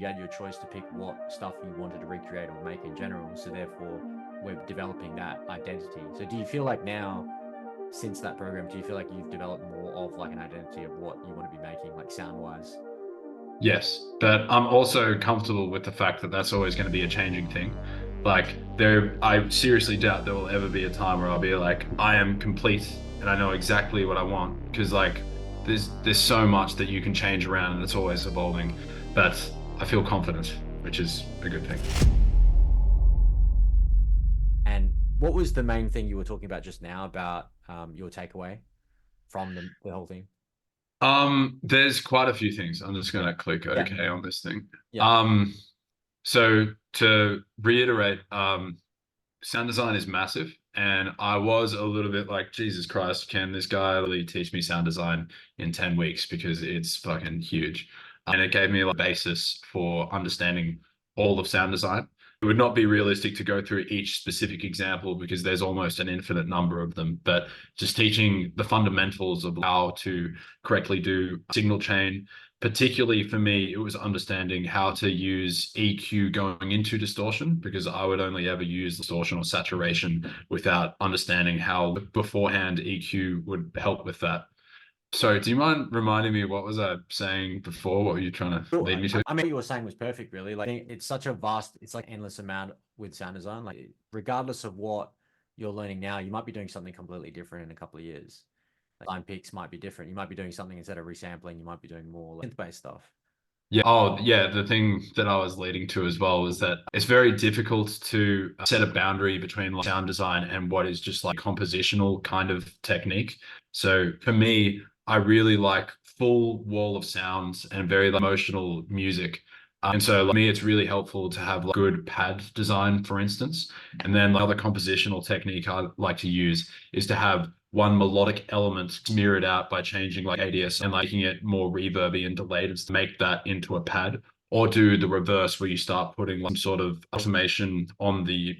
You had your choice to pick what stuff you wanted to recreate or make in general. So therefore, we're developing that identity. So do you feel like now, since that program, do you feel like you've developed more of like an identity of what you want to be making, like sound-wise? Yes, but I'm also comfortable with the fact that that's always going to be a changing thing. Like I seriously doubt there will ever be a time where I'll be like, I am complete and I know exactly what I want. Because like there's so much that you can change around and it's always evolving. But I feel confident, which is a good thing. And what was the main thing you were talking about just now about your takeaway from the whole thing? There's quite a few things. I'm just gonna click Yeah. OK on this thing. Yeah. So to reiterate, sound design is massive. And I was a little bit like, Jesus Christ, can this guy really teach me sound design in 10 weeks? Because it's fucking huge. And it gave me a basis for understanding all of sound design. It would not be realistic to go through each specific example because there's almost an infinite number of them. But just teaching the fundamentals of how to correctly do signal chain, particularly for me, it was understanding how to use EQ going into distortion, because I would only ever use distortion or saturation without understanding how beforehand EQ would help with that. So do you mind reminding me, what was I saying before? What were you trying to Well, lead me to? I mean, what you were saying was perfect, really. Like, it's such a vast, it's like endless amount with sound design. Like, regardless of what you're learning now, you might be doing something completely different in a couple of years. Like, line picks might be different. You might be doing something instead of resampling, you might be doing more like synth-based stuff. Yeah. Oh, yeah. The thing that I was leading to as well was that it's very difficult to set a boundary between like sound design and what is just like compositional kind of technique. So for me, I really like full wall of sounds and very like, emotional music. And so like me, it's really helpful to have like, good pad design, for instance. And then the other compositional technique I like to use is to have one melodic element smear it out by changing like ADS and like, making it more reverby and delayed to make that into a pad, or do the reverse where you start putting like, some sort of automation on the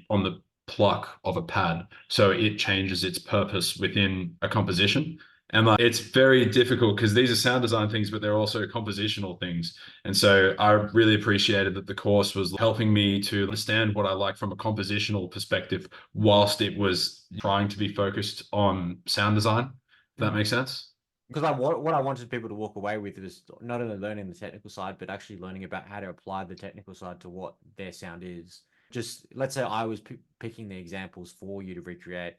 pluck of a pad so it changes its purpose within a composition. And like it's very difficult because these are sound design things, but they're also compositional things. And so I really appreciated that the course was helping me to understand what I like from a compositional perspective, whilst it was trying to be focused on sound design. If that makes sense. Because what I wanted people to walk away with is not only learning the technical side, but actually learning about how to apply the technical side to what their sound is. Just let's say I was picking the examples for you to recreate,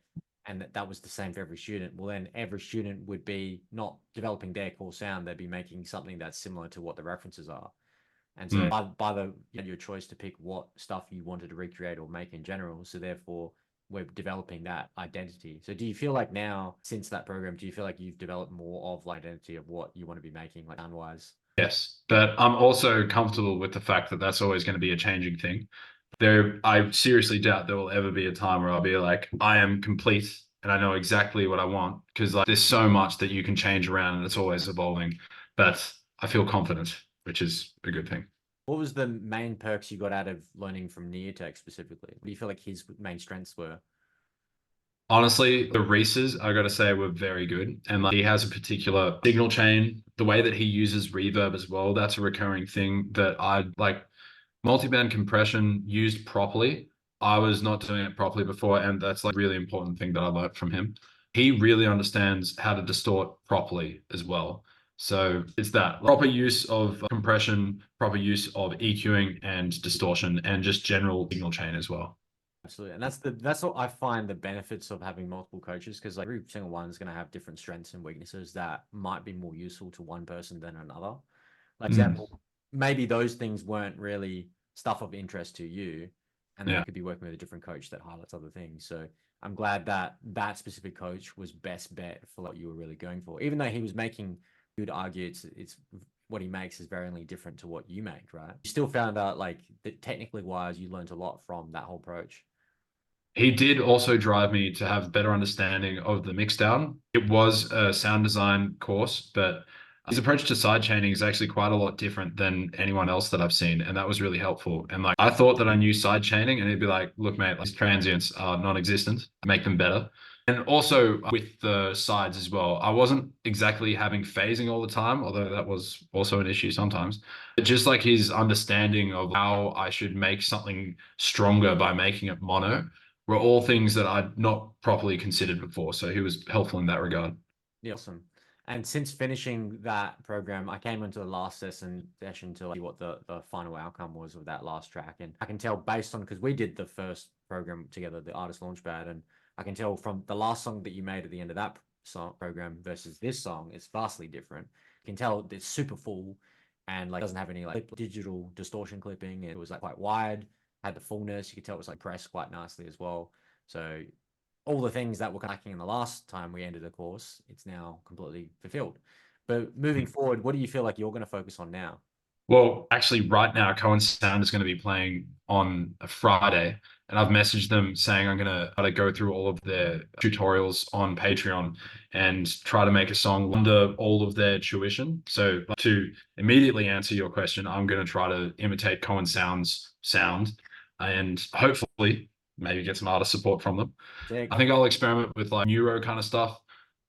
and that was the same for every student. Well, then every student would be not developing their core sound; they'd be making something that's similar to what the references are. And so you had your choice to pick what stuff you wanted to recreate or make in general. So therefore, we're developing that identity. So do you feel like now, since that program, do you feel like you've developed more of like identity of what you want to be making, like sound wise? Yes, but I'm also comfortable with the fact that that's always going to be a changing thing. I seriously doubt there will ever be a time where I'll be like, I am complete and I know exactly what I want, because like there's so much that you can change around and it's always evolving. But I feel confident, which is a good thing. What was the main perks you got out of learning from Neotech specifically? What do you feel like his main strengths were? Honestly, the Reese's, I gotta say, were very good. And like he has a particular signal chain, the way that he uses reverb as well, that's a recurring thing that I like. Multiband compression used properly. I was not doing it properly before, and that's like a really important thing that I learned from him. He really understands how to distort properly as well. So it's that proper use of compression, proper use of EQing and distortion, and just general signal chain as well. Absolutely. And that's what I find the benefits of having multiple coaches, because like every single one is going to have different strengths and weaknesses that might be more useful to one person than another. Like example, maybe those things weren't really stuff of interest to you, and then you could be working with a different coach that highlights other things. So I'm glad that that specific coach was best bet for what you were really going for. Even though he was making, you would argue it's what he makes is very different to what you make, right? You still found out like that technically wise, you learned a lot from that whole approach. He did also drive me to have a better understanding of the mixdown. It was a sound design course, but his approach to sidechaining is actually quite a lot different than anyone else that I've seen, and that was really helpful. And like I thought that I knew sidechaining, and he'd be like, "Look, mate, these transients are non-existent. Make them better." And also with the sides as well, I wasn't exactly having phasing all the time, although that was also an issue sometimes. But just like his understanding of how I should make something stronger by making it mono were all things that I'd not properly considered before. So he was helpful in that regard. Yeah, awesome. And since finishing that program, I came into the last session to see what the final outcome was of that last track. And I can tell based on, because we did the first program together, the Artist Launchpad, and I can tell from the last song that you made at the end of that song program versus this song, it's vastly different. You can tell it's super full and like doesn't have any like digital distortion clipping. It was like quite wide, had the fullness. You could tell it was like pressed quite nicely as well. So all the things that were lacking in the last time we ended the course, it's now completely fulfilled. But moving forward, what do you feel like you're going to focus on now? Well, actually, right now, Cohen Sound is going to be playing on a Friday, and I've messaged them saying I'm going to go through all of their tutorials on Patreon and try to make a song under all of their tuition. So, to immediately answer your question, I'm going to try to imitate Cohen Sound's sound and hopefully maybe get some artist support from them. Sick. I think I'll experiment with like neuro kind of stuff.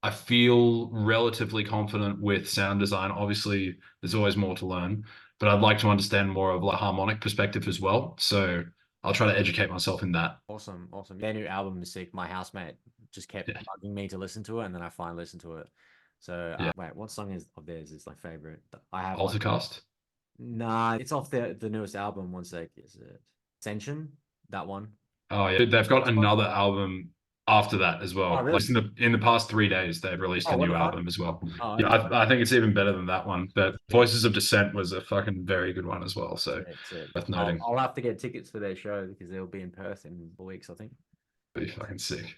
I feel relatively confident with sound design. Obviously, there's always more to learn, but I'd like to understand more of like harmonic perspective as well. So I'll try to educate myself in that. Awesome, awesome. Their new album is sick. My housemate just kept Yeah. bugging me to listen to it, and then I finally listened to it. So Yeah. wait, what song is of theirs is my favorite? I have one. Altercast. Nah, it's off the newest album. One sec, is it Ascension? That one. Oh yeah. They've got another album after that as Oh, well. really? Like in the past 3 days, they've released Oh, a what new the fuck? album as well. Oh, Yeah, okay. I think it's even better than that one. But Voices of Dissent was a fucking very good one as well. So Sick, sick. worth I'll noting. I'll have to get tickets for their show because they'll be in Perth in 4 weeks, I think. Be fucking sick.